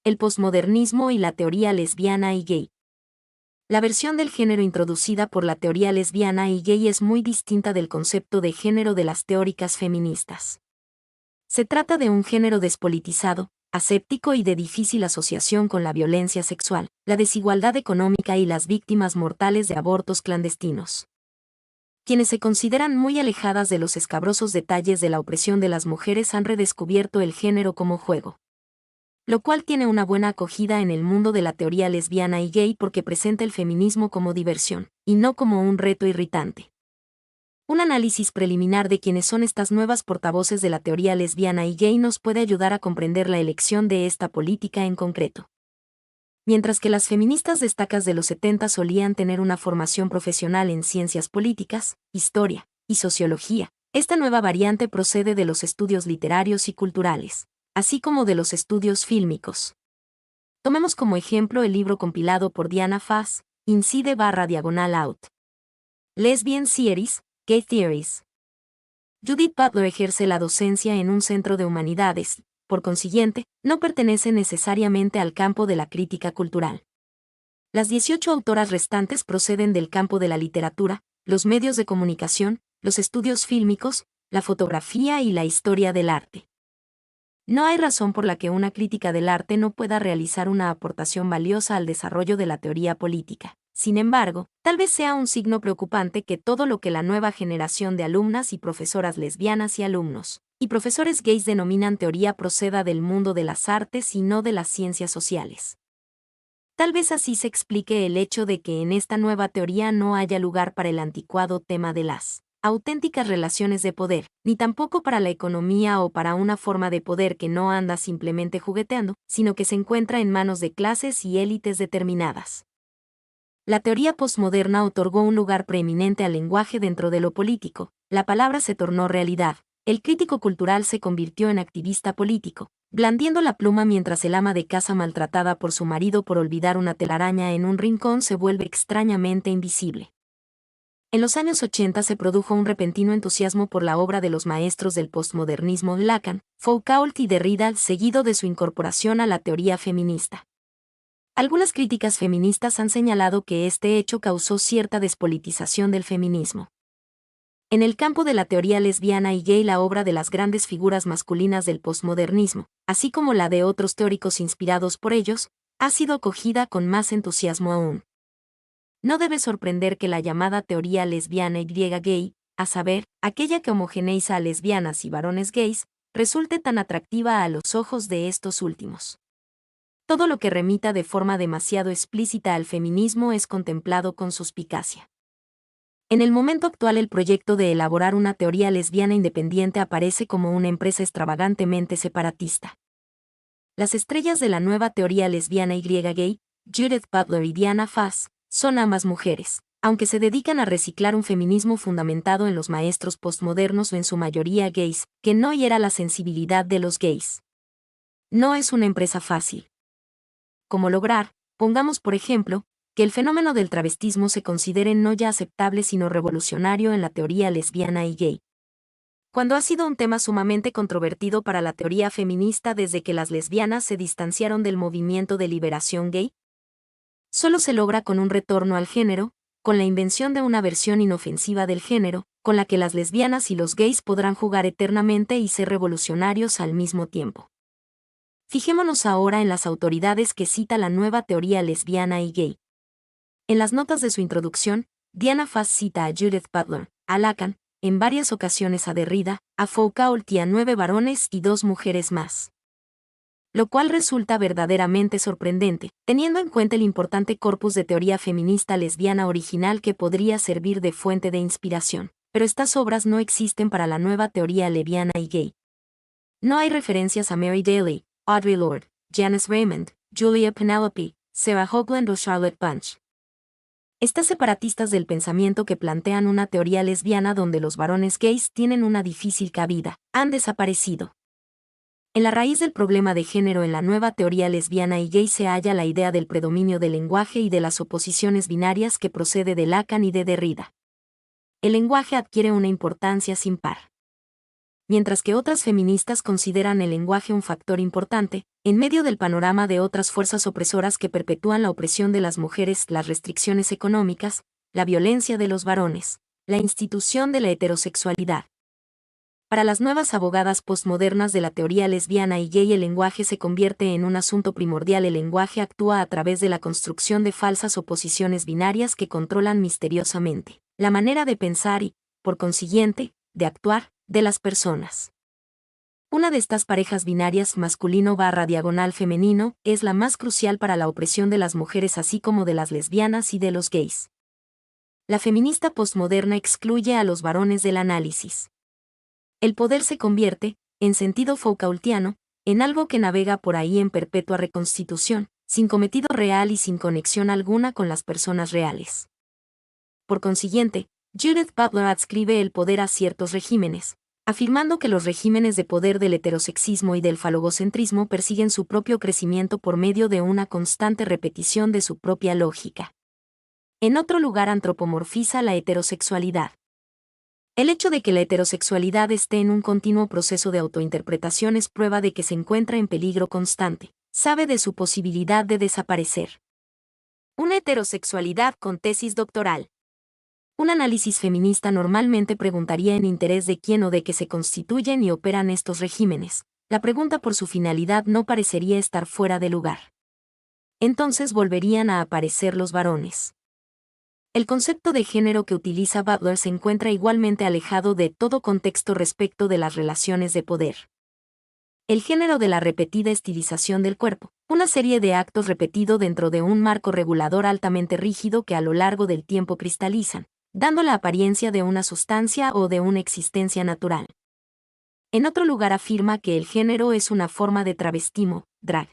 El posmodernismo y la teoría lesbiana y gay. La versión del género introducida por la teoría lesbiana y gay es muy distinta del concepto de género de las teóricas feministas. Se trata de un género despolitizado, aséptico y de difícil asociación con la violencia sexual, la desigualdad económica y las víctimas mortales de abortos clandestinos. Quienes se consideran muy alejadas de los escabrosos detalles de la opresión de las mujeres han redescubierto el género como juego. Lo cual tiene una buena acogida en el mundo de la teoría lesbiana y gay porque presenta el feminismo como diversión, y no como un reto irritante. Un análisis preliminar de quiénes son estas nuevas portavoces de la teoría lesbiana y gay nos puede ayudar a comprender la elección de esta política en concreto. Mientras que las feministas destacadas de los 70 solían tener una formación profesional en ciencias políticas, historia y sociología, esta nueva variante procede de los estudios literarios y culturales, así como de los estudios fílmicos. Tomemos como ejemplo el libro compilado por Diana Fass, Incide/Out. Lesbian Theories, Gay Theories. Judith Butler ejerce la docencia en un centro de humanidades, por consiguiente, no pertenece necesariamente al campo de la crítica cultural. Las 18 autoras restantes proceden del campo de la literatura, los medios de comunicación, los estudios fílmicos, la fotografía y la historia del arte. No hay razón por la que una crítica del arte no pueda realizar una aportación valiosa al desarrollo de la teoría política. Sin embargo, tal vez sea un signo preocupante que todo lo que la nueva generación de alumnas y profesoras lesbianas y alumnos, y profesores gays denominan teoría proceda del mundo de las artes y no de las ciencias sociales. Tal vez así se explique el hecho de que en esta nueva teoría no haya lugar para el anticuado tema de las auténticas relaciones de poder, ni tampoco para la economía o para una forma de poder que no anda simplemente jugueteando, sino que se encuentra en manos de clases y élites determinadas. La teoría postmoderna otorgó un lugar preeminente al lenguaje dentro de lo político, la palabra se tornó realidad, el crítico cultural se convirtió en activista político, blandiendo la pluma mientras el ama de casa maltratada por su marido por olvidar una telaraña en un rincón se vuelve extrañamente invisible. En los años 80 se produjo un repentino entusiasmo por la obra de los maestros del postmodernismo Lacan, Foucault y Derrida, seguido de su incorporación a la teoría feminista. Algunas críticas feministas han señalado que este hecho causó cierta despolitización del feminismo. En el campo de la teoría lesbiana y gay, la obra de las grandes figuras masculinas del posmodernismo, así como la de otros teóricos inspirados por ellos, ha sido acogida con más entusiasmo aún. No debe sorprender que la llamada teoría lesbiana y gay, a saber, aquella que homogeneiza a lesbianas y varones gays, resulte tan atractiva a los ojos de estos últimos. Todo lo que remita de forma demasiado explícita al feminismo es contemplado con suspicacia. En el momento actual, el proyecto de elaborar una teoría lesbiana independiente aparece como una empresa extravagantemente separatista. Las estrellas de la nueva teoría lesbiana y gay, Judith Butler y Diana Fass, son ambas mujeres, aunque se dedican a reciclar un feminismo fundamentado en los maestros postmodernos o en su mayoría gays, que no hiera la sensibilidad de los gays. No es una empresa fácil. ¿Cómo lograr, pongamos por ejemplo, que el fenómeno del travestismo se considere no ya aceptable sino revolucionario en la teoría lesbiana y gay? Cuando ha sido un tema sumamente controvertido para la teoría feminista desde que las lesbianas se distanciaron del movimiento de liberación gay. Solo se logra con un retorno al género, con la invención de una versión inofensiva del género, con la que las lesbianas y los gays podrán jugar eternamente y ser revolucionarios al mismo tiempo. Fijémonos ahora en las autoridades que cita la nueva teoría lesbiana y gay. En las notas de su introducción, Diana Fass cita a Judith Butler, a Lacan, en varias ocasiones a Derrida, a Foucault y a 9 varones y 2 mujeres más. Lo cual resulta verdaderamente sorprendente, teniendo en cuenta el importante corpus de teoría feminista lesbiana original que podría servir de fuente de inspiración. Pero estas obras no existen para la nueva teoría lesbiana y gay. No hay referencias a Mary Daly, Audre Lorde, Janice Raymond, Julia Penelope, Sarah Hoagland o Charlotte Bunch. Estas separatistas del pensamiento que plantean una teoría lesbiana donde los varones gays tienen una difícil cabida, han desaparecido. En la raíz del problema de género en la nueva teoría lesbiana y gay se halla la idea del predominio del lenguaje y de las oposiciones binarias que procede de Lacan y de Derrida. El lenguaje adquiere una importancia sin par. mientras que otras feministas consideran el lenguaje un factor importante, en medio del panorama de otras fuerzas opresoras que perpetúan la opresión de las mujeres, las restricciones económicas, la violencia de los varones, la institución de la heterosexualidad. Para las nuevas abogadas postmodernas de la teoría lesbiana y gay, el lenguaje se convierte en un asunto primordial. El lenguaje actúa a través de la construcción de falsas oposiciones binarias que controlan misteriosamente la manera de pensar y, por consiguiente, de actuar de las personas. Una de estas parejas binarias masculino/femenino es la más crucial para la opresión de las mujeres, así como de las lesbianas y de los gays. La feminista postmoderna excluye a los varones del análisis. El poder se convierte, en sentido Foucaultiano, en algo que navega por ahí en perpetua reconstitución, sin cometido real y sin conexión alguna con las personas reales. Por consiguiente, Judith Butler adscribe el poder a ciertos regímenes, afirmando que los regímenes de poder del heterosexismo y del falogocentrismo persiguen su propio crecimiento por medio de una constante repetición de su propia lógica. En otro lugar, antropomorfiza la heterosexualidad. El hecho de que la heterosexualidad esté en un continuo proceso de autointerpretación es prueba de que se encuentra en peligro constante. Sabe de su posibilidad de desaparecer. Una heterosexualidad con tesis doctoral. Un análisis feminista normalmente preguntaría en interés de quién o de qué se constituyen y operan estos regímenes. La pregunta por su finalidad no parecería estar fuera de lugar. Entonces volverían a aparecer los varones. El concepto de género que utiliza Butler se encuentra igualmente alejado de todo contexto respecto de las relaciones de poder. El género de la repetida estilización del cuerpo, una serie de actos repetidos dentro de un marco regulador altamente rígido que a lo largo del tiempo cristalizan, dando la apariencia de una sustancia o de una existencia natural. En otro lugar afirma que el género es una forma de travestismo, drag.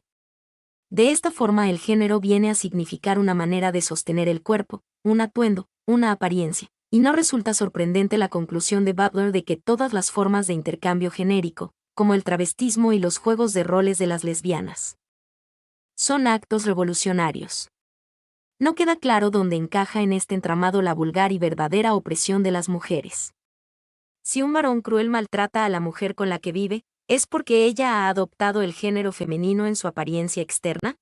De esta forma el género viene a significar una manera de sostener el cuerpo, un atuendo, una apariencia, y no resulta sorprendente la conclusión de Butler de que todas las formas de intercambio genérico, como el travestismo y los juegos de roles de las lesbianas, son actos revolucionarios. No queda claro dónde encaja en este entramado la vulgar y verdadera opresión de las mujeres. Si un varón cruel maltrata a la mujer con la que vive, ¿es porque ella ha adoptado el género femenino en su apariencia externa?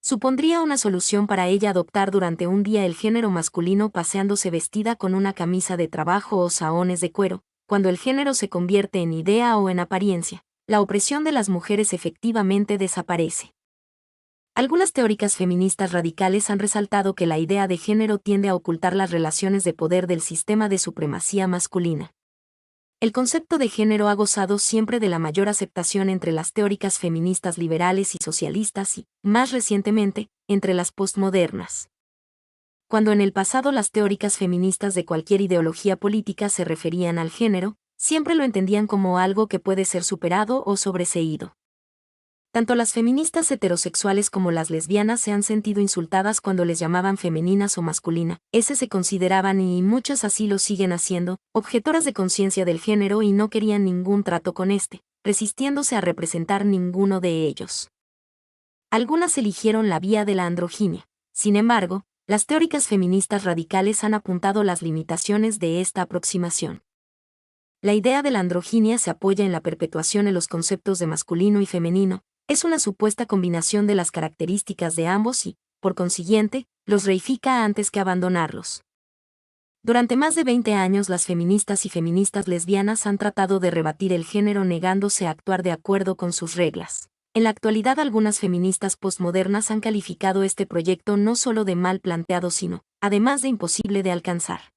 ¿Supondría una solución para ella adoptar durante un día el género masculino paseándose vestida con una camisa de trabajo o saones de cuero, cuando el género se convierte en idea o en apariencia? La opresión de las mujeres efectivamente desaparece. Algunas teóricas feministas radicales han resaltado que la idea de género tiende a ocultar las relaciones de poder del sistema de supremacía masculina. El concepto de género ha gozado siempre de la mayor aceptación entre las teóricas feministas liberales y socialistas y, más recientemente, entre las postmodernas. Cuando en el pasado las teóricas feministas de cualquier ideología política se referían al género, siempre lo entendían como algo que puede ser superado o sobreseído. Tanto las feministas heterosexuales como las lesbianas se han sentido insultadas cuando les llamaban femeninas o masculina. Ese se consideraban, y muchas así lo siguen haciendo, objetoras de conciencia del género y no querían ningún trato con resistiéndose a representar ninguno de ellos. Algunas eligieron la vía de la androginia. Sin embargo, las teóricas feministas radicales han apuntado las limitaciones de esta aproximación. La idea de la androginia se apoya en la perpetuación de los conceptos de masculino y femenino. Es una supuesta combinación de las características de ambos y, por consiguiente, los reifica antes que abandonarlos. Durante más de 20 años las feministas y feministas lesbianas han tratado de rebatir el género negándose a actuar de acuerdo con sus reglas. En la actualidad algunas feministas postmodernas han calificado este proyecto no solo de mal planteado sino, además de imposible de alcanzar.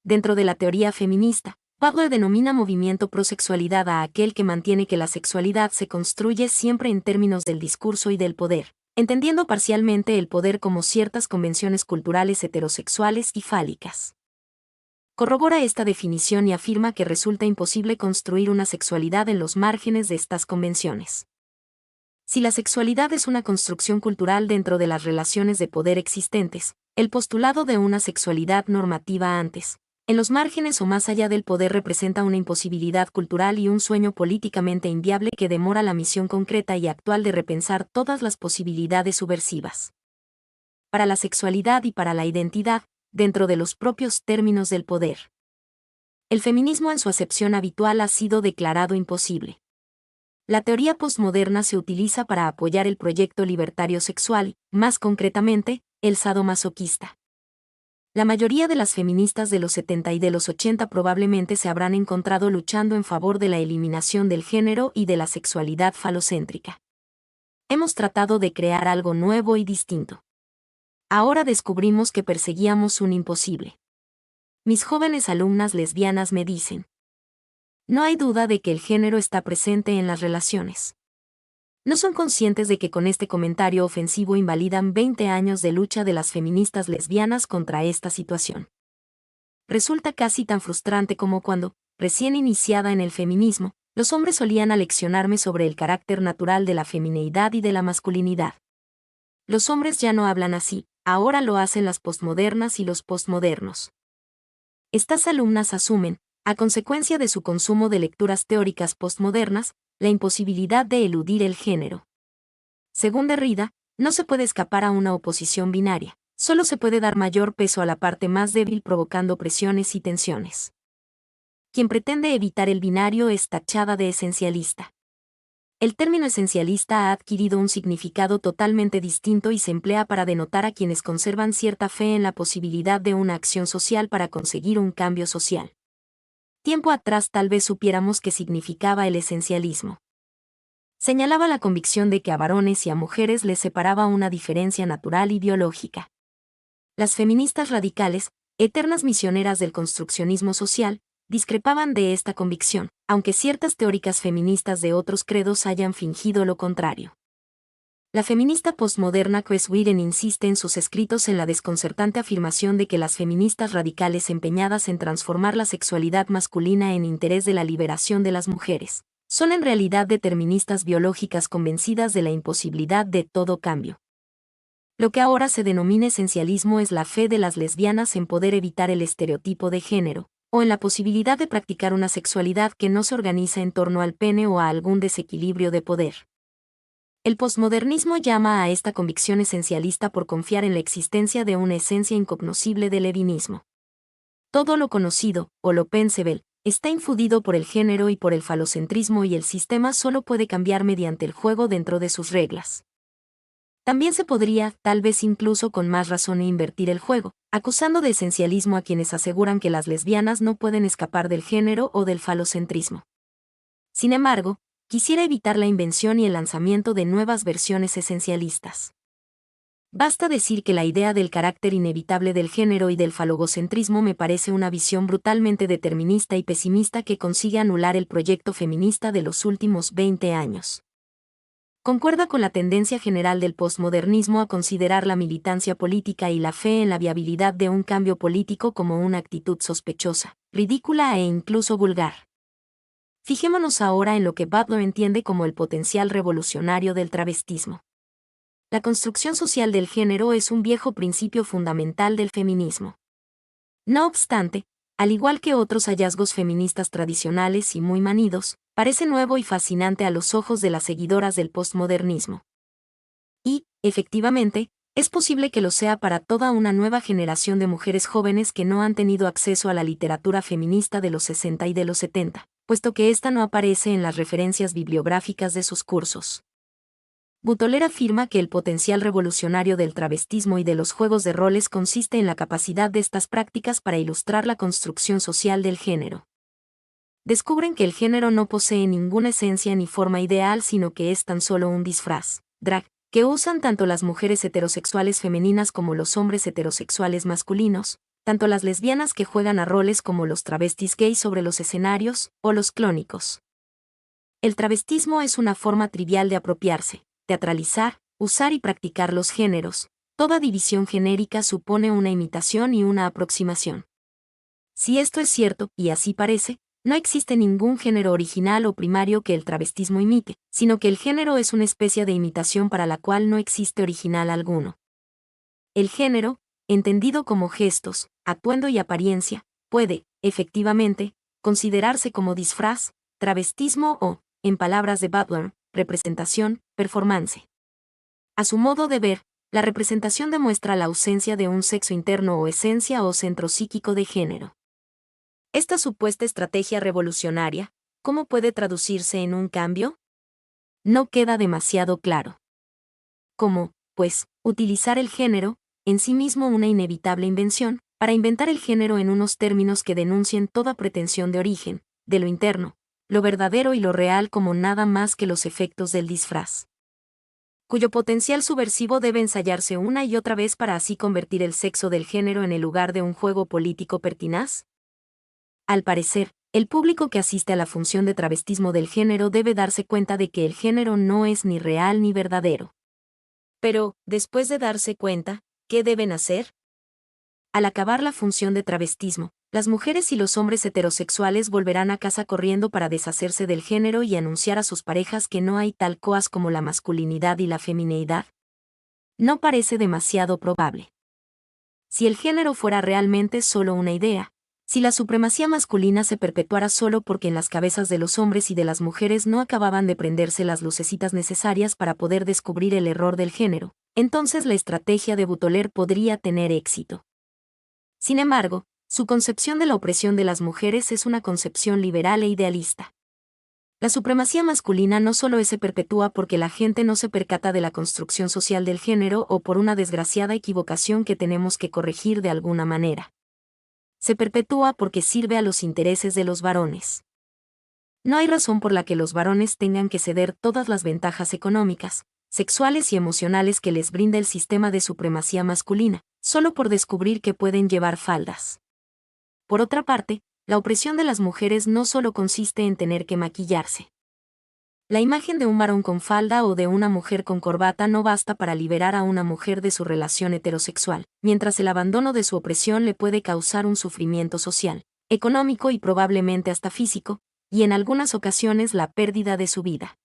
Dentro de la teoría feminista, Butler denomina movimiento prosexualidad a aquel que mantiene que la sexualidad se construye siempre en términos del discurso y del poder, entendiendo parcialmente el poder como ciertas convenciones culturales heterosexuales y fálicas. Corrobora esta definición y afirma que resulta imposible construir una sexualidad en los márgenes de estas convenciones. Si la sexualidad es una construcción cultural dentro de las relaciones de poder existentes, el postulado de una sexualidad normativa antes, en los márgenes o más allá del poder representa una imposibilidad cultural y un sueño políticamente inviable que demora la misión concreta y actual de repensar todas las posibilidades subversivas. Para la sexualidad y para la identidad, dentro de los propios términos del poder. El feminismo en su acepción habitual ha sido declarado imposible. La teoría postmoderna se utiliza para apoyar el proyecto libertario sexual, más concretamente, el sadomasoquista. La mayoría de las feministas de los 70 y de los 80 probablemente se habrán encontrado luchando en favor de la eliminación del género y de la sexualidad falocéntrica. Hemos tratado de crear algo nuevo y distinto. Ahora descubrimos que perseguíamos un imposible. Mis jóvenes alumnas lesbianas me dicen: no hay duda de que el género está presente en las relaciones. No son conscientes de que con este comentario ofensivo invalidan 20 años de lucha de las feministas lesbianas contra esta situación. Resulta casi tan frustrante como cuando, recién iniciada en el feminismo, los hombres solían aleccionarme sobre el carácter natural de la femineidad y de la masculinidad. Los hombres ya no hablan así, ahora lo hacen las postmodernas y los postmodernos. Estas alumnas asumen, a consecuencia de su consumo de lecturas teóricas postmodernas, la imposibilidad de eludir el género. Según Derrida, no se puede escapar a una oposición binaria, solo se puede dar mayor peso a la parte más débil provocando presiones y tensiones. Quien pretende evitar el binario es tachada de esencialista. El término esencialista ha adquirido un significado totalmente distinto y se emplea para denotar a quienes conservan cierta fe en la posibilidad de una acción social para conseguir un cambio social. Tiempo atrás tal vez supiéramos qué significaba el esencialismo. Señalaba la convicción de que a varones y a mujeres les separaba una diferencia natural y biológica. Las feministas radicales, eternas misioneras del construccionismo social, discrepaban de esta convicción, aunque ciertas teóricas feministas de otros credos hayan fingido lo contrario. La feminista postmoderna Chris Whedon insiste en sus escritos en la desconcertante afirmación de que las feministas radicales empeñadas en transformar la sexualidad masculina en interés de la liberación de las mujeres, son en realidad deterministas biológicas convencidas de la imposibilidad de todo cambio. Lo que ahora se denomina esencialismo es la fe de las lesbianas en poder evitar el estereotipo de género, o en la posibilidad de practicar una sexualidad que no se organiza en torno al pene o a algún desequilibrio de poder. El posmodernismo llama a esta convicción esencialista por confiar en la existencia de una esencia incognoscible del levinismo. Todo lo conocido, o lo pensable, está infundido por el género y por el falocentrismo y el sistema solo puede cambiar mediante el juego dentro de sus reglas. También se podría, tal vez incluso con más razón, invertir el juego, acusando de esencialismo a quienes aseguran que las lesbianas no pueden escapar del género o del falocentrismo. Sin embargo, quisiera evitar la invención y el lanzamiento de nuevas versiones esencialistas. Basta decir que la idea del carácter inevitable del género y del falogocentrismo me parece una visión brutalmente determinista y pesimista que consigue anular el proyecto feminista de los últimos 20 años. Concuerda con la tendencia general del posmodernismo a considerar la militancia política y la fe en la viabilidad de un cambio político como una actitud sospechosa, ridícula e incluso vulgar. Fijémonos ahora en lo que Butler entiende como el potencial revolucionario del travestismo. La construcción social del género es un viejo principio fundamental del feminismo. No obstante, al igual que otros hallazgos feministas tradicionales y muy manidos, parece nuevo y fascinante a los ojos de las seguidoras del postmodernismo. Y, efectivamente, es posible que lo sea para toda una nueva generación de mujeres jóvenes que no han tenido acceso a la literatura feminista de los 60 y de los 70, puesto que ésta no aparece en las referencias bibliográficas de sus cursos. Butler afirma que el potencial revolucionario del travestismo y de los juegos de roles consiste en la capacidad de estas prácticas para ilustrar la construcción social del género. Descubren que el género no posee ninguna esencia ni forma ideal, sino que es tan solo un disfraz, drag, que usan tanto las mujeres heterosexuales femeninas como los hombres heterosexuales masculinos, tanto las lesbianas que juegan a roles como los travestis gays sobre los escenarios, o los clónicos. El travestismo es una forma trivial de apropiarse, teatralizar, usar y practicar los géneros. Toda división genérica supone una imitación y una aproximación. Si esto es cierto, y así parece, no existe ningún género original o primario que el travestismo imite, sino que el género es una especie de imitación para la cual no existe original alguno. El género, entendido como gestos, atuendo y apariencia, puede, efectivamente, considerarse como disfraz, travestismo o, en palabras de Butler, representación, performance. A su modo de ver, la representación demuestra la ausencia de un sexo interno o esencia o centro psíquico de género. Esta supuesta estrategia revolucionaria, ¿cómo puede traducirse en un cambio? No queda demasiado claro. ¿Cómo, pues, utilizar el género, en sí mismo una inevitable invención, para inventar el género en unos términos que denuncien toda pretensión de origen, de lo interno, lo verdadero y lo real como nada más que los efectos del disfraz, cuyo potencial subversivo debe ensayarse una y otra vez para así convertir el sexo del género en el lugar de un juego político pertinaz? Al parecer, el público que asiste a la función de travestismo del género debe darse cuenta de que el género no es ni real ni verdadero. Pero, después de darse cuenta, ¿qué deben hacer? Al acabar la función de travestismo, las mujeres y los hombres heterosexuales volverán a casa corriendo para deshacerse del género y anunciar a sus parejas que no hay tal cosa como la masculinidad y la femineidad. No parece demasiado probable. Si el género fuera realmente solo una idea, si la supremacía masculina se perpetuara solo porque en las cabezas de los hombres y de las mujeres no acababan de prenderse las lucecitas necesarias para poder descubrir el error del género, entonces la estrategia de Baudelaire podría tener éxito. Sin embargo, su concepción de la opresión de las mujeres es una concepción liberal e idealista. La supremacía masculina no solo se perpetúa porque la gente no se percata de la construcción social del género o por una desgraciada equivocación que tenemos que corregir de alguna manera. Se perpetúa porque sirve a los intereses de los varones. No hay razón por la que los varones tengan que ceder todas las ventajas económicas, sexuales y emocionales que les brinda el sistema de supremacía masculina, solo por descubrir que pueden llevar faldas. Por otra parte, la opresión de las mujeres no solo consiste en tener que maquillarse. La imagen de un varón con falda o de una mujer con corbata no basta para liberar a una mujer de su relación heterosexual, mientras el abandono de su opresión le puede causar un sufrimiento social, económico y probablemente hasta físico, y en algunas ocasiones la pérdida de su vida.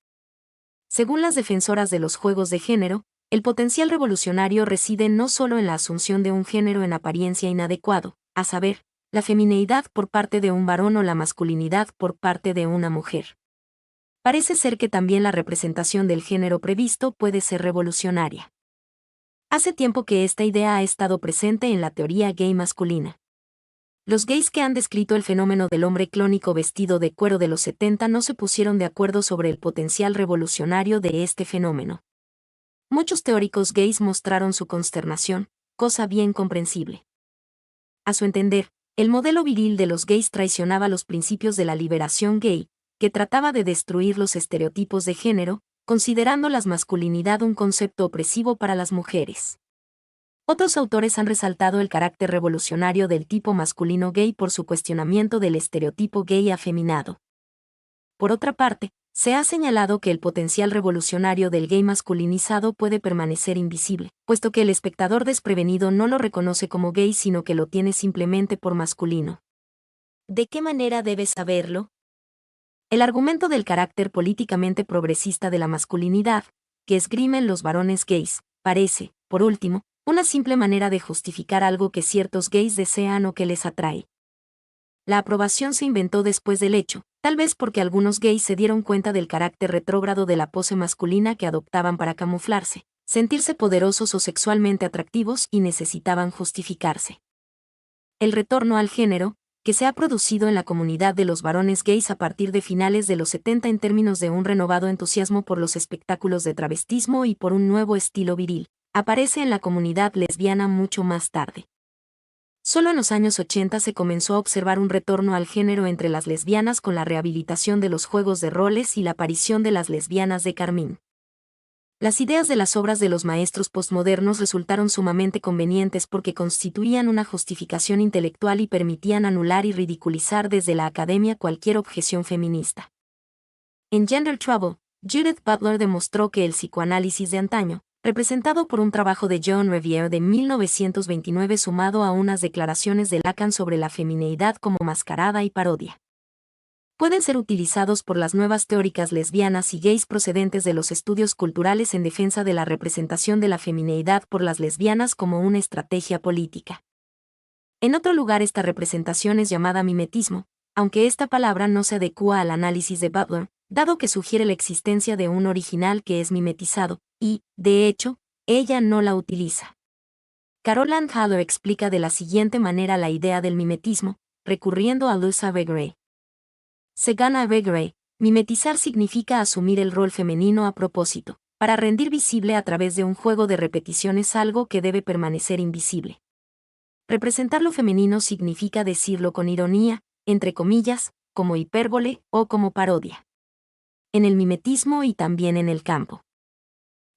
Según las defensoras de los juegos de género, el potencial revolucionario reside no solo en la asunción de un género en apariencia inadecuado, a saber, la femineidad por parte de un varón o la masculinidad por parte de una mujer. Parece ser que también la representación del género previsto puede ser revolucionaria. Hace tiempo que esta idea ha estado presente en la teoría gay masculina. Los gays que han descrito el fenómeno del hombre clónico vestido de cuero de los 70 no se pusieron de acuerdo sobre el potencial revolucionario de este fenómeno. Muchos teóricos gays mostraron su consternación, cosa bien comprensible. A su entender, el modelo viril de los gays traicionaba los principios de la liberación gay, que trataba de destruir los estereotipos de género, considerando la masculinidad un concepto opresivo para las mujeres. Otros autores han resaltado el carácter revolucionario del tipo masculino gay por su cuestionamiento del estereotipo gay afeminado. Por otra parte, se ha señalado que el potencial revolucionario del gay masculinizado puede permanecer invisible, puesto que el espectador desprevenido no lo reconoce como gay sino que lo tiene simplemente por masculino. ¿De qué manera debe saberlo? El argumento del carácter políticamente progresista de la masculinidad, que esgrimen los varones gays, parece, por último, una simple manera de justificar algo que ciertos gays desean o que les atrae. La aprobación se inventó después del hecho, tal vez porque algunos gays se dieron cuenta del carácter retrógrado de la pose masculina que adoptaban para camuflarse, sentirse poderosos o sexualmente atractivos y necesitaban justificarse. El retorno al género, que se ha producido en la comunidad de los varones gays a partir de finales de los 70 en términos de un renovado entusiasmo por los espectáculos de travestismo y por un nuevo estilo viril, aparece en la comunidad lesbiana mucho más tarde. Solo en los años 80 se comenzó a observar un retorno al género entre las lesbianas con la rehabilitación de los juegos de roles y la aparición de las lesbianas de carmín. Las ideas de las obras de los maestros postmodernos resultaron sumamente convenientes porque constituían una justificación intelectual y permitían anular y ridiculizar desde la academia cualquier objeción feminista. En Gender Trouble, Judith Butler demostró que el psicoanálisis de antaño, representado por un trabajo de John Revier de 1929 sumado a unas declaraciones de Lacan sobre la femineidad como mascarada y parodia, pueden ser utilizados por las nuevas teóricas lesbianas y gays procedentes de los estudios culturales en defensa de la representación de la femineidad por las lesbianas como una estrategia política. En otro lugar esta representación es llamada mimetismo, aunque esta palabra no se adecúa al análisis de Butler, dado que sugiere la existencia de un original que es mimetizado, y, de hecho, ella no la utiliza. Carol Ann Haller explica de la siguiente manera la idea del mimetismo, recurriendo a Luz Alegre. Según Alegre, mimetizar significa asumir el rol femenino a propósito, para rendir visible a través de un juego de repeticiones algo que debe permanecer invisible. Representar lo femenino significa decirlo con ironía, entre comillas, como hipérbole o como parodia. En el mimetismo y también en el campo.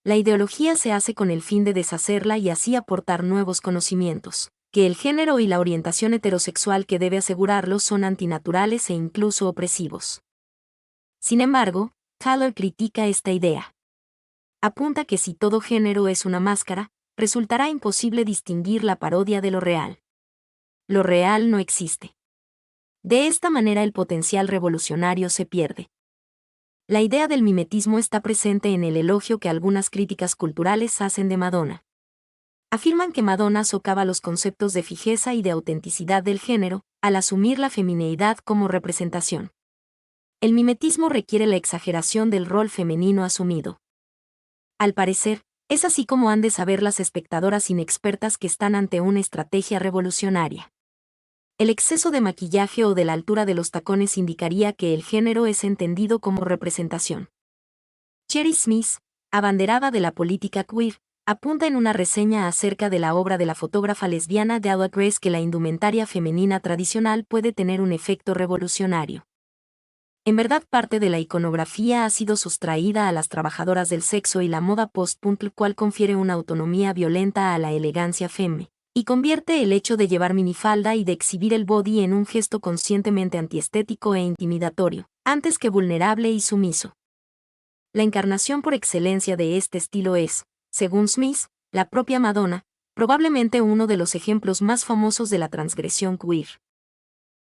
La ideología se hace con el fin de deshacerla y así aportar nuevos conocimientos, que el género y la orientación heterosexual que debe asegurarlo son antinaturales e incluso opresivos. Sin embargo, Taylor critica esta idea. Apunta que si todo género es una máscara, resultará imposible distinguir la parodia de lo real. Lo real no existe. De esta manera el potencial revolucionario se pierde. La idea del mimetismo está presente en el elogio que algunas críticas culturales hacen de Madonna. Afirman que Madonna socava los conceptos de fijeza y de autenticidad del género, al asumir la femineidad como representación. El mimetismo requiere la exageración del rol femenino asumido. Al parecer, es así como han de saber las espectadoras inexpertas que están ante una estrategia revolucionaria. El exceso de maquillaje o de la altura de los tacones indicaría que el género es entendido como representación. Cherry Smith, abanderada de la política queer, apunta en una reseña acerca de la obra de la fotógrafa lesbiana Della Grace que la indumentaria femenina tradicional puede tener un efecto revolucionario. En verdad, parte de la iconografía ha sido sustraída a las trabajadoras del sexo y la moda post-punk, el cual confiere una autonomía violenta a la elegancia femme, y convierte el hecho de llevar minifalda y de exhibir el body en un gesto conscientemente antiestético e intimidatorio, antes que vulnerable y sumiso. La encarnación por excelencia de este estilo es, según Smith, la propia Madonna, probablemente uno de los ejemplos más famosos de la transgresión queer.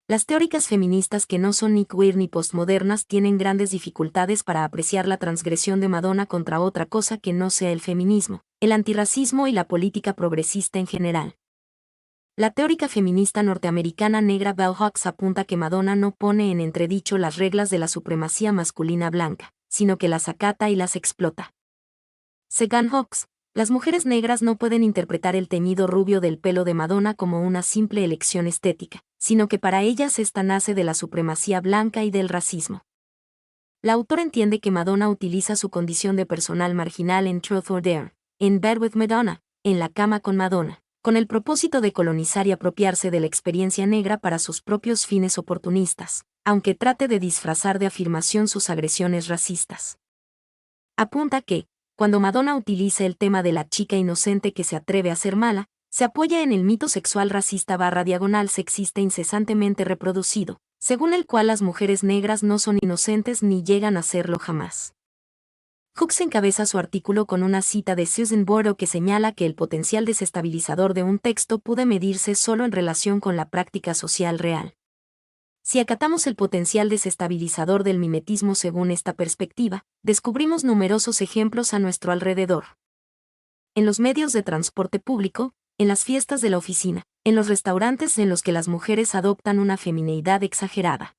Las teóricas feministas que no son ni queer ni postmodernas tienen grandes dificultades para apreciar la transgresión de Madonna contra otra cosa que no sea el feminismo, el antirracismo y la política progresista en general. La teórica feminista norteamericana negra Bell Hooks apunta que Madonna no pone en entredicho las reglas de la supremacía masculina blanca, sino que las acata y las explota. Según Hooks, las mujeres negras no pueden interpretar el teñido rubio del pelo de Madonna como una simple elección estética, sino que para ellas esta nace de la supremacía blanca y del racismo. La autora entiende que Madonna utiliza su condición de personal marginal en Truth or Dare, en Bed with Madonna, en la cama con Madonna, con el propósito de colonizar y apropiarse de la experiencia negra para sus propios fines oportunistas, aunque trate de disfrazar de afirmación sus agresiones racistas. Apunta que, cuando Madonna utiliza el tema de la chica inocente que se atreve a ser mala, se apoya en el mito sexual racista / sexista incesantemente reproducido, según el cual las mujeres negras no son inocentes ni llegan a serlo jamás. Hooks encabeza su artículo con una cita de Susan Bordo que señala que el potencial desestabilizador de un texto puede medirse solo en relación con la práctica social real. Si acatamos el potencial desestabilizador del mimetismo según esta perspectiva, descubrimos numerosos ejemplos a nuestro alrededor. En los medios de transporte público, en las fiestas de la oficina, en los restaurantes en los que las mujeres adoptan una femineidad exagerada.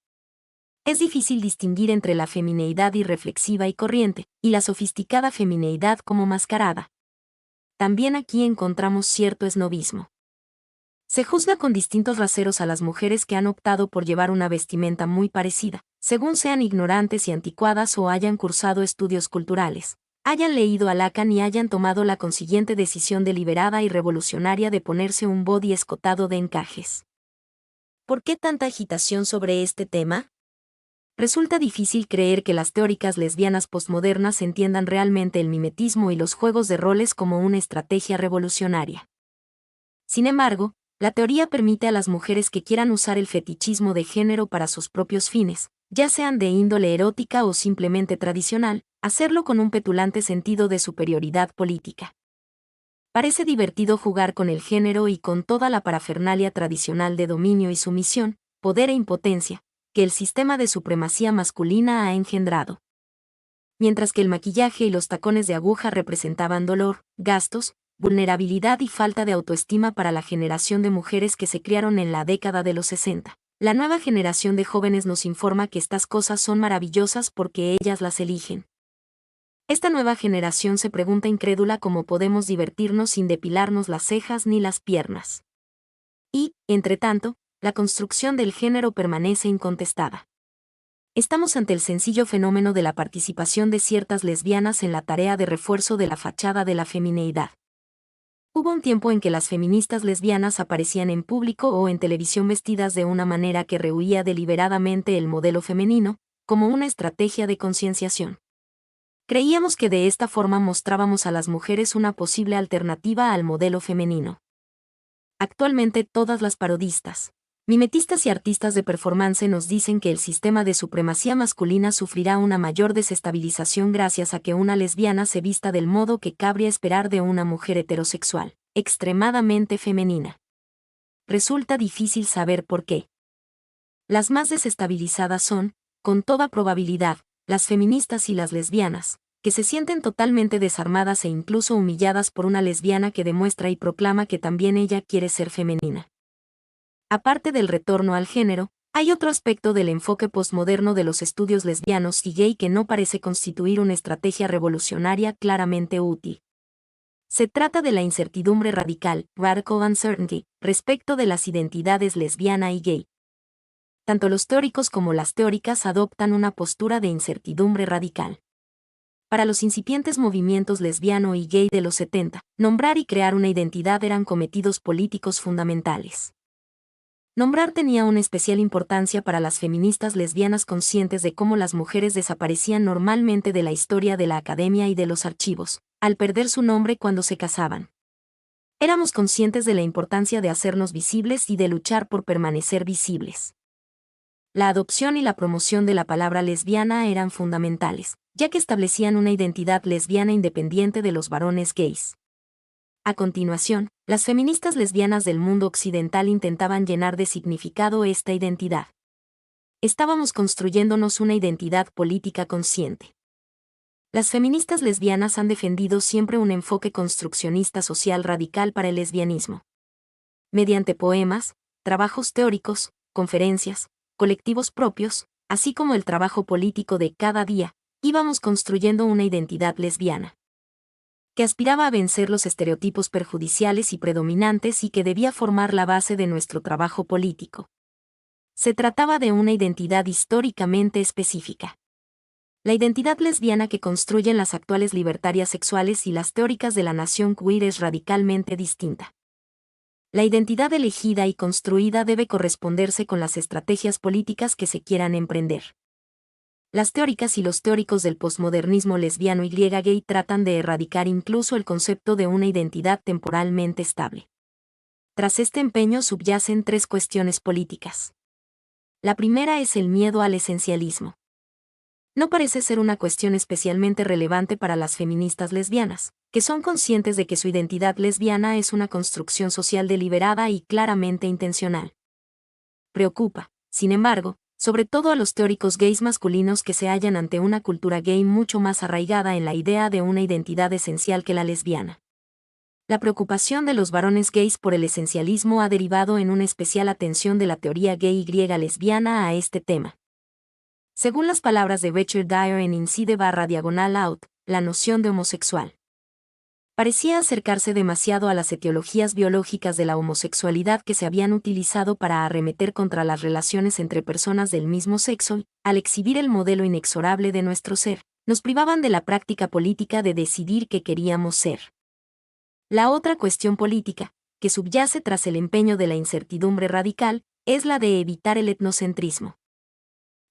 Es difícil distinguir entre la femineidad irreflexiva y corriente, y la sofisticada femineidad como mascarada. También aquí encontramos cierto esnobismo. Se juzga con distintos raseros a las mujeres que han optado por llevar una vestimenta muy parecida, según sean ignorantes y anticuadas o hayan cursado estudios culturales, hayan leído a Lacan y hayan tomado la consiguiente decisión deliberada y revolucionaria de ponerse un body escotado de encajes. ¿Por qué tanta agitación sobre este tema? Resulta difícil creer que las teóricas lesbianas postmodernas entiendan realmente el mimetismo y los juegos de roles como una estrategia revolucionaria. Sin embargo, la teoría permite a las mujeres que quieran usar el fetichismo de género para sus propios fines, ya sean de índole erótica o simplemente tradicional, hacerlo con un petulante sentido de superioridad política. Parece divertido jugar con el género y con toda la parafernalia tradicional de dominio y sumisión, poder e impotencia, que el sistema de supremacía masculina ha engendrado. Mientras que el maquillaje y los tacones de aguja representaban dolor, gastos, vulnerabilidad y falta de autoestima para la generación de mujeres que se criaron en la década de los 60. La nueva generación de jóvenes nos informa que estas cosas son maravillosas porque ellas las eligen. Esta nueva generación se pregunta incrédula cómo podemos divertirnos sin depilarnos las cejas ni las piernas. Y, entre tanto, la construcción del género permanece incontestada. Estamos ante el sencillo fenómeno de la participación de ciertas lesbianas en la tarea de refuerzo de la fachada de la femineidad. Hubo un tiempo en que las feministas lesbianas aparecían en público o en televisión vestidas de una manera que rehuía deliberadamente el modelo femenino, como una estrategia de concienciación. Creíamos que de esta forma mostrábamos a las mujeres una posible alternativa al modelo femenino. Actualmente todas las parodistas, mimetistas y artistas de performance nos dicen que el sistema de supremacía masculina sufrirá una mayor desestabilización gracias a que una lesbiana se vista del modo que cabría esperar de una mujer heterosexual, extremadamente femenina. Resulta difícil saber por qué. Las más desestabilizadas son, con toda probabilidad, las feministas y las lesbianas, que se sienten totalmente desarmadas e incluso humilladas por una lesbiana que demuestra y proclama que también ella quiere ser femenina. Aparte del retorno al género, hay otro aspecto del enfoque postmoderno de los estudios lesbianos y gay que no parece constituir una estrategia revolucionaria claramente útil. Se trata de la incertidumbre radical, radical uncertainty, respecto de las identidades lesbiana y gay. Tanto los teóricos como las teóricas adoptan una postura de incertidumbre radical. Para los incipientes movimientos lesbiano y gay de los 70, nombrar y crear una identidad eran cometidos políticos fundamentales. Nombrar tenía una especial importancia para las feministas lesbianas conscientes de cómo las mujeres desaparecían normalmente de la historia de la academia y de los archivos, al perder su nombre cuando se casaban. Éramos conscientes de la importancia de hacernos visibles y de luchar por permanecer visibles. La adopción y la promoción de la palabra lesbiana eran fundamentales, ya que establecían una identidad lesbiana independiente de los varones gays. A continuación, las feministas lesbianas del mundo occidental intentaban llenar de significado esta identidad. Estábamos construyéndonos una identidad política consciente. Las feministas lesbianas han defendido siempre un enfoque construccionista social radical para el lesbianismo. Mediante poemas, trabajos teóricos, conferencias, colectivos propios, así como el trabajo político de cada día, íbamos construyendo una identidad lesbiana que aspiraba a vencer los estereotipos perjudiciales y predominantes y que debía formar la base de nuestro trabajo político. Se trataba de una identidad históricamente específica. La identidad lesbiana que construyen las actuales libertarias sexuales y las teóricas de la nación queer es radicalmente distinta. La identidad elegida y construida debe corresponderse con las estrategias políticas que se quieran emprender. Las teóricas y los teóricos del posmodernismo lesbiano y gay tratan de erradicar incluso el concepto de una identidad temporalmente estable. Tras este empeño subyacen tres cuestiones políticas. La primera es el miedo al esencialismo. No parece ser una cuestión especialmente relevante para las feministas lesbianas, que son conscientes de que su identidad lesbiana es una construcción social deliberada y claramente intencional. Preocupa, sin embargo, sobre todo a los teóricos gays masculinos que se hallan ante una cultura gay mucho más arraigada en la idea de una identidad esencial que la lesbiana. La preocupación de los varones gays por el esencialismo ha derivado en una especial atención de la teoría gay y griega lesbiana a este tema. Según las palabras de Richard Dyer en Incide/Out, la noción de homosexual parecía acercarse demasiado a las etiologías biológicas de la homosexualidad que se habían utilizado para arremeter contra las relaciones entre personas del mismo sexo y, al exhibir el modelo inexorable de nuestro ser, nos privaban de la práctica política de decidir qué queríamos ser. La otra cuestión política, que subyace tras el empeño de la incertidumbre radical, es la de evitar el etnocentrismo.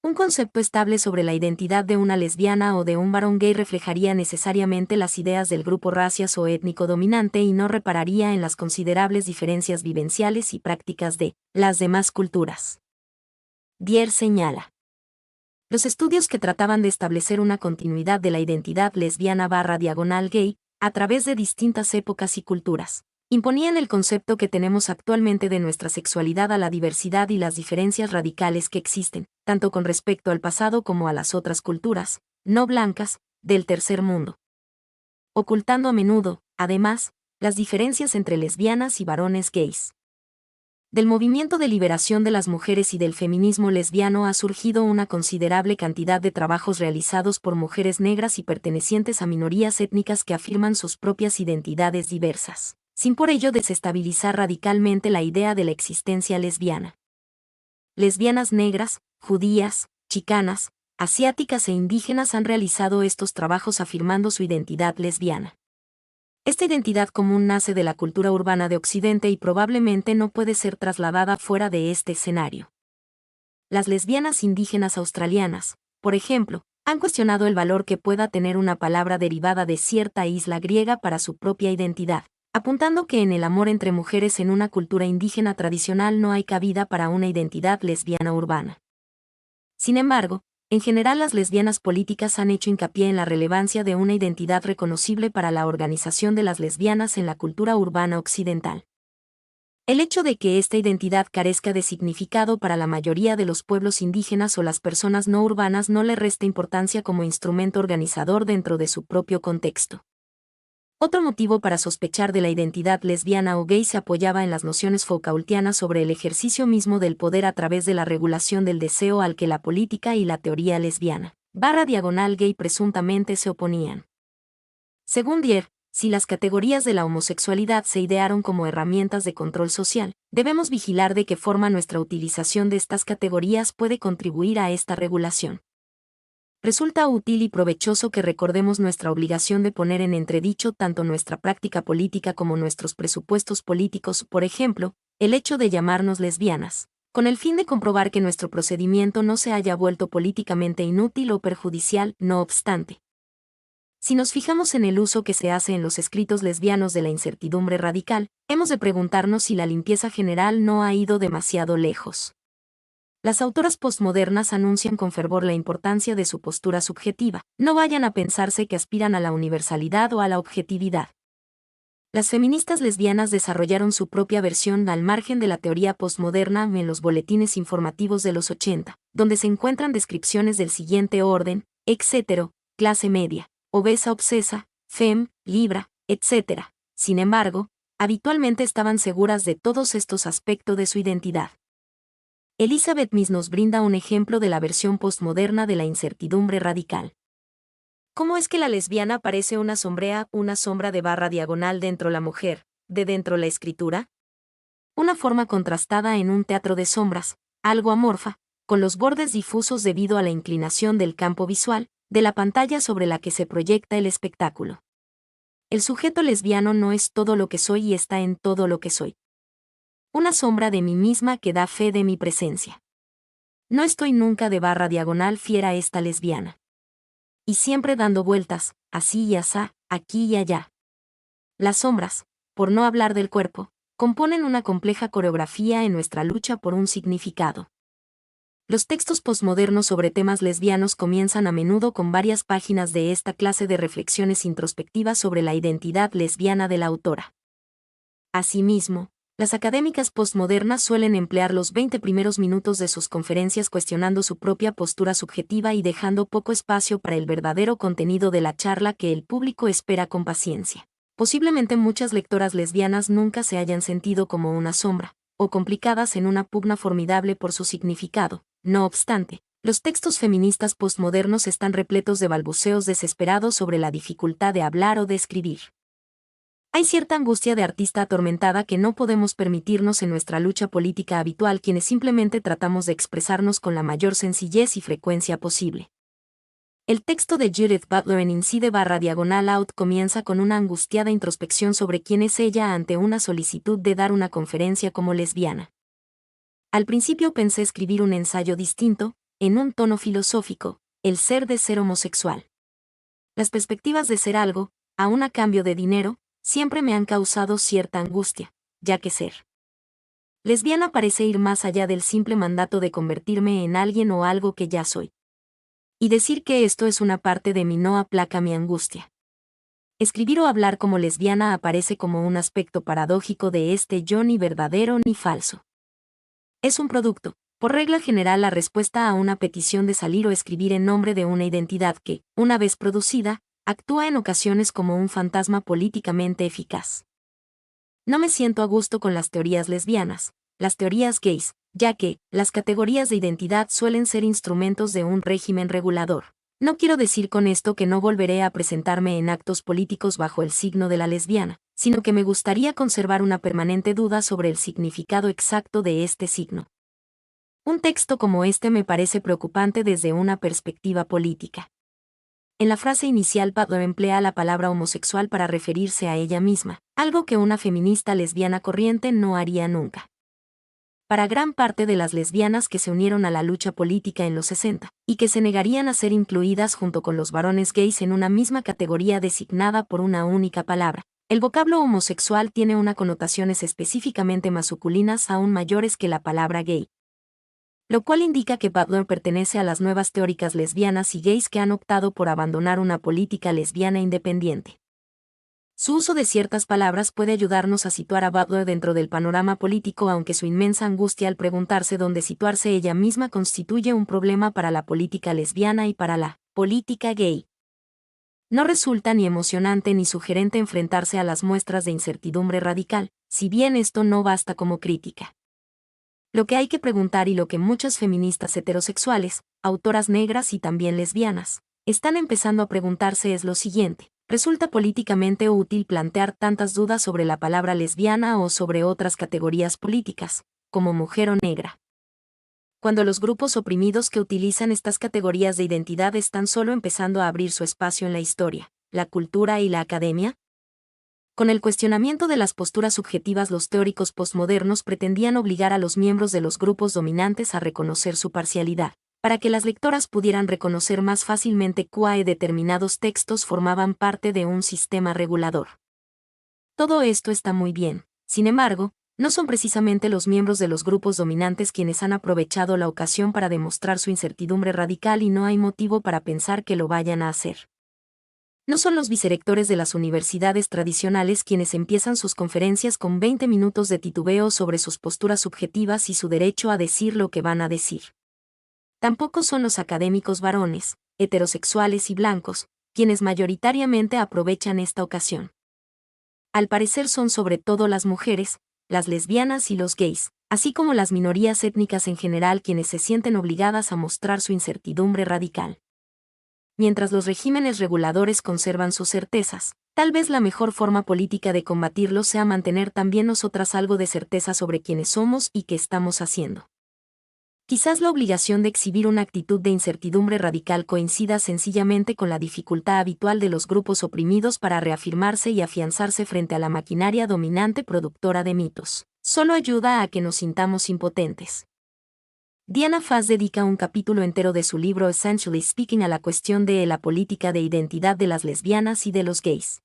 Un concepto estable sobre la identidad de una lesbiana o de un varón gay reflejaría necesariamente las ideas del grupo racial o étnico dominante y no repararía en las considerables diferencias vivenciales y prácticas de las demás culturas. Dyer señala. Los estudios que trataban de establecer una continuidad de la identidad lesbiana/gay, a través de distintas épocas y culturas, imponían el concepto que tenemos actualmente de nuestra sexualidad a la diversidad y las diferencias radicales que existen, tanto con respecto al pasado como a las otras culturas, no blancas, del tercer mundo. Ocultando a menudo, además, las diferencias entre lesbianas y varones gays. Del movimiento de liberación de las mujeres y del feminismo lesbiano ha surgido una considerable cantidad de trabajos realizados por mujeres negras y pertenecientes a minorías étnicas que afirman sus propias identidades diversas, sin por ello desestabilizar radicalmente la idea de la existencia lesbiana. Lesbianas negras, judías, chicanas, asiáticas e indígenas han realizado estos trabajos afirmando su identidad lesbiana. Esta identidad común nace de la cultura urbana de Occidente y probablemente no puede ser trasladada fuera de este escenario. Las lesbianas indígenas australianas, por ejemplo, han cuestionado el valor que pueda tener una palabra derivada de cierta isla griega para su propia identidad, apuntando que en el amor entre mujeres en una cultura indígena tradicional no hay cabida para una identidad lesbiana urbana. Sin embargo, en general las lesbianas políticas han hecho hincapié en la relevancia de una identidad reconocible para la organización de las lesbianas en la cultura urbana occidental. El hecho de que esta identidad carezca de significado para la mayoría de los pueblos indígenas o las personas no urbanas no le resta importancia como instrumento organizador dentro de su propio contexto. Otro motivo para sospechar de la identidad lesbiana o gay se apoyaba en las nociones Foucaultianas sobre el ejercicio mismo del poder a través de la regulación del deseo al que la política y la teoría lesbiana /gay presuntamente se oponían. Según Dier, si las categorías de la homosexualidad se idearon como herramientas de control social, debemos vigilar de qué forma nuestra utilización de estas categorías puede contribuir a esta regulación. Resulta útil y provechoso que recordemos nuestra obligación de poner en entredicho tanto nuestra práctica política como nuestros presupuestos políticos, por ejemplo, el hecho de llamarnos lesbianas, con el fin de comprobar que nuestro procedimiento no se haya vuelto políticamente inútil o perjudicial, no obstante. Si nos fijamos en el uso que se hace en los escritos lesbianos de la incertidumbre radical, hemos de preguntarnos si la limpieza general no ha ido demasiado lejos. Las autoras postmodernas anuncian con fervor la importancia de su postura subjetiva. No vayan a pensarse que aspiran a la universalidad o a la objetividad. Las feministas lesbianas desarrollaron su propia versión al margen de la teoría postmoderna en los boletines informativos de los 80, donde se encuentran descripciones del siguiente orden: etcétera, clase media, obesa obsesa, fem, libra, etc. Sin embargo, habitualmente estaban seguras de todos estos aspectos de su identidad. Elizabeth Miss nos brinda un ejemplo de la versión postmoderna de la incertidumbre radical. ¿Cómo es que la lesbiana parece una sombra de barra diagonal dentro la mujer, de dentro la escritura? Una forma contrastada en un teatro de sombras, algo amorfa, con los bordes difusos debido a la inclinación del campo visual, de la pantalla sobre la que se proyecta el espectáculo. El sujeto lesbiano no es todo lo que soy y está en todo lo que soy. Una sombra de mí misma que da fe de mi presencia. No estoy nunca de barra diagonal fiera esta lesbiana. Y siempre dando vueltas, así y asá, aquí y allá. Las sombras, por no hablar del cuerpo, componen una compleja coreografía en nuestra lucha por un significado. Los textos posmodernos sobre temas lesbianos comienzan a menudo con varias páginas de esta clase de reflexiones introspectivas sobre la identidad lesbiana de la autora. Asimismo, las académicas postmodernas suelen emplear los 20 primeros minutos de sus conferencias cuestionando su propia postura subjetiva y dejando poco espacio para el verdadero contenido de la charla que el público espera con paciencia. Posiblemente muchas lectoras lesbianas nunca se hayan sentido como una sombra, o complicadas en una pugna formidable por su significado. No obstante, los textos feministas postmodernos están repletos de balbuceos desesperados sobre la dificultad de hablar o de escribir. Hay cierta angustia de artista atormentada que no podemos permitirnos en nuestra lucha política habitual quienes simplemente tratamos de expresarnos con la mayor sencillez y frecuencia posible. El texto de Judith Butler en incide/out comienza con una angustiada introspección sobre quién es ella ante una solicitud de dar una conferencia como lesbiana. Al principio pensé escribir un ensayo distinto, en un tono filosófico, el ser de ser homosexual. Las perspectivas de ser algo, aun a cambio de dinero, siempre me han causado cierta angustia, ya que ser lesbiana parece ir más allá del simple mandato de convertirme en alguien o algo que ya soy. Y decir que esto es una parte de mí no aplaca mi angustia. Escribir o hablar como lesbiana aparece como un aspecto paradójico de este yo ni verdadero ni falso. Es un producto, por regla general, la respuesta a una petición de salir o escribir en nombre de una identidad que, una vez producida, actúa en ocasiones como un fantasma políticamente eficaz. No me siento a gusto con las teorías lesbianas, las teorías gays, ya que las categorías de identidad suelen ser instrumentos de un régimen regulador. No quiero decir con esto que no volveré a presentarme en actos políticos bajo el signo de la lesbiana, sino que me gustaría conservar una permanente duda sobre el significado exacto de este signo. Un texto como este me parece preocupante desde una perspectiva política. En la frase inicial, Butler emplea la palabra homosexual para referirse a ella misma, algo que una feminista lesbiana corriente no haría nunca. Para gran parte de las lesbianas que se unieron a la lucha política en los 60, y que se negarían a ser incluidas junto con los varones gays en una misma categoría designada por una única palabra, el vocablo homosexual tiene unas connotaciones específicamente masculinas aún mayores que la palabra gay. Lo cual indica que Butler pertenece a las nuevas teóricas lesbianas y gays que han optado por abandonar una política lesbiana independiente. Su uso de ciertas palabras puede ayudarnos a situar a Butler dentro del panorama político, aunque su inmensa angustia al preguntarse dónde situarse ella misma constituye un problema para la política lesbiana y para la política gay. No resulta ni emocionante ni sugerente enfrentarse a las muestras de incertidumbre radical, si bien esto no basta como crítica. Lo que hay que preguntar y lo que muchas feministas heterosexuales, autoras negras y también lesbianas, están empezando a preguntarse es lo siguiente: ¿resulta políticamente útil plantear tantas dudas sobre la palabra lesbiana o sobre otras categorías políticas, como mujer o negra? Cuando los grupos oprimidos que utilizan estas categorías de identidad están solo empezando a abrir su espacio en la historia, la cultura y la academia. Con el cuestionamiento de las posturas subjetivas, los teóricos postmodernos pretendían obligar a los miembros de los grupos dominantes a reconocer su parcialidad, para que las lectoras pudieran reconocer más fácilmente cuáles determinados textos formaban parte de un sistema regulador. Todo esto está muy bien, sin embargo, no son precisamente los miembros de los grupos dominantes quienes han aprovechado la ocasión para demostrar su incertidumbre radical y no hay motivo para pensar que lo vayan a hacer. No son los vicerrectores de las universidades tradicionales quienes empiezan sus conferencias con 20 minutos de titubeo sobre sus posturas subjetivas y su derecho a decir lo que van a decir. Tampoco son los académicos varones, heterosexuales y blancos, quienes mayoritariamente aprovechan esta ocasión. Al parecer son sobre todo las mujeres, las lesbianas y los gays, así como las minorías étnicas en general quienes se sienten obligadas a mostrar su incertidumbre radical. Mientras los regímenes reguladores conservan sus certezas, tal vez la mejor forma política de combatirlos sea mantener también nosotras algo de certeza sobre quiénes somos y qué estamos haciendo. Quizás la obligación de exhibir una actitud de incertidumbre radical coincida sencillamente con la dificultad habitual de los grupos oprimidos para reafirmarse y afianzarse frente a la maquinaria dominante productora de mitos. Solo ayuda a que nos sintamos impotentes. Diana Pfaz dedica un capítulo entero de su libro Essentially Speaking a la cuestión de la política de identidad de las lesbianas y de los gays.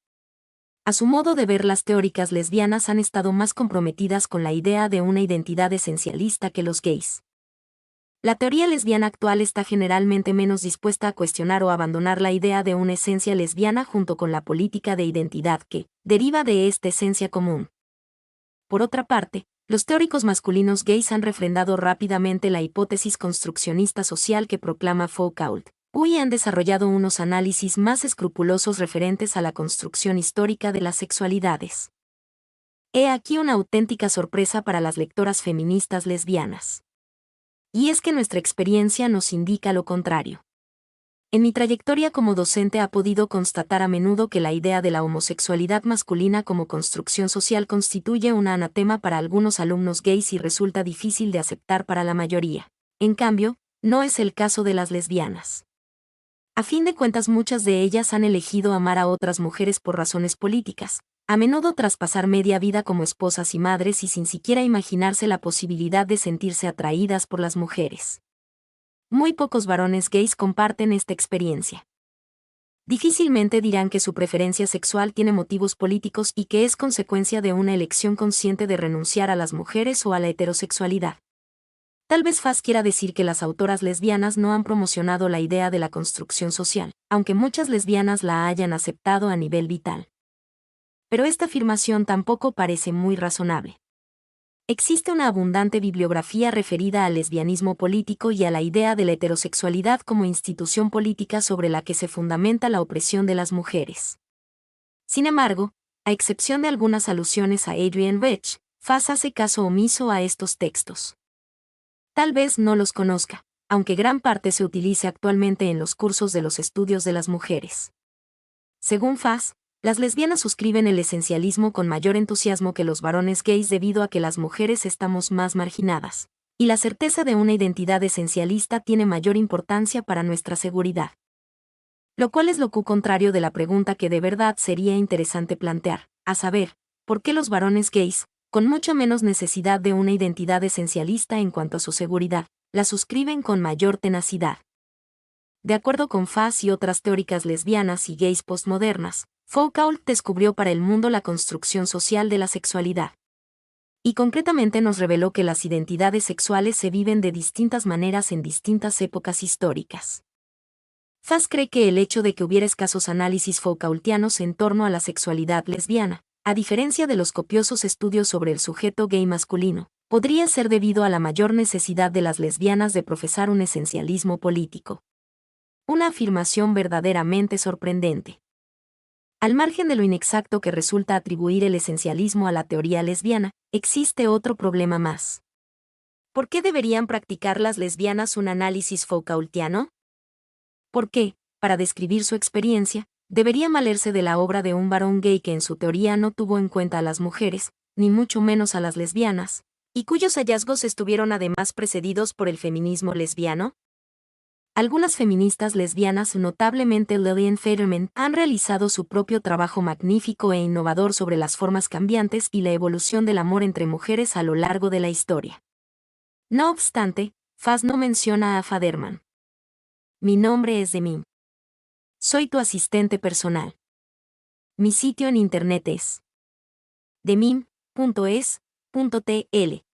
A su modo de ver, las teóricas lesbianas han estado más comprometidas con la idea de una identidad esencialista que los gays. La teoría lesbiana actual está generalmente menos dispuesta a cuestionar o abandonar la idea de una esencia lesbiana junto con la política de identidad que deriva de esta esencia común. Por otra parte, los teóricos masculinos gays han refrendado rápidamente la hipótesis construccionista social que proclama Foucault, y han desarrollado unos análisis más escrupulosos referentes a la construcción histórica de las sexualidades. He aquí una auténtica sorpresa para las lectoras feministas lesbianas. Y es que nuestra experiencia nos indica lo contrario. En mi trayectoria como docente he podido constatar a menudo que la idea de la homosexualidad masculina como construcción social constituye un anatema para algunos alumnos gays y resulta difícil de aceptar para la mayoría. En cambio, no es el caso de las lesbianas. A fin de cuentas, muchas de ellas han elegido amar a otras mujeres por razones políticas, a menudo tras pasar media vida como esposas y madres y sin siquiera imaginarse la posibilidad de sentirse atraídas por las mujeres. Muy pocos varones gays comparten esta experiencia. Difícilmente dirán que su preferencia sexual tiene motivos políticos y que es consecuencia de una elección consciente de renunciar a las mujeres o a la heterosexualidad. Tal vez Pfaz quiera decir que las autoras lesbianas no han promocionado la idea de la construcción social, aunque muchas lesbianas la hayan aceptado a nivel vital. Pero esta afirmación tampoco parece muy razonable. Existe una abundante bibliografía referida al lesbianismo político y a la idea de la heterosexualidad como institución política sobre la que se fundamenta la opresión de las mujeres. Sin embargo, a excepción de algunas alusiones a Adrienne Rich, Pfaz hace caso omiso a estos textos. Tal vez no los conozca, aunque gran parte se utilice actualmente en los cursos de los estudios de las mujeres. Según Pfaz, las lesbianas suscriben el esencialismo con mayor entusiasmo que los varones gays debido a que las mujeres estamos más marginadas, Y la certeza de una identidad esencialista tiene mayor importancia para nuestra seguridad. Lo cual es lo contrario de la pregunta que de verdad sería interesante plantear, a saber, ¿por qué los varones gays, con mucho menos necesidad de una identidad esencialista en cuanto a su seguridad, la suscriben con mayor tenacidad? De acuerdo con Fass y otras teóricas lesbianas y gays postmodernas, Foucault descubrió para el mundo la construcción social de la sexualidad. Y concretamente nos reveló que las identidades sexuales se viven de distintas maneras en distintas épocas históricas. Fass cree que el hecho de que hubiera escasos análisis Foucaultianos en torno a la sexualidad lesbiana, a diferencia de los copiosos estudios sobre el sujeto gay masculino, podría ser debido a la mayor necesidad de las lesbianas de profesar un esencialismo político. Una afirmación verdaderamente sorprendente. Al margen de lo inexacto que resulta atribuir el esencialismo a la teoría lesbiana, existe otro problema más. ¿Por qué deberían practicar las lesbianas un análisis Foucaultiano? ¿Por qué, para describir su experiencia, debería valerse de la obra de un varón gay que en su teoría no tuvo en cuenta a las mujeres, ni mucho menos a las lesbianas, y cuyos hallazgos estuvieron además precedidos por el feminismo lesbiano? Algunas feministas lesbianas, notablemente Lillian Federman, han realizado su propio trabajo magnífico e innovador sobre las formas cambiantes y la evolución del amor entre mujeres a lo largo de la historia. No obstante, Fass no menciona a Federman. Mi nombre es Demim. Soy tu asistente personal. Mi sitio en internet es demim.es.tl.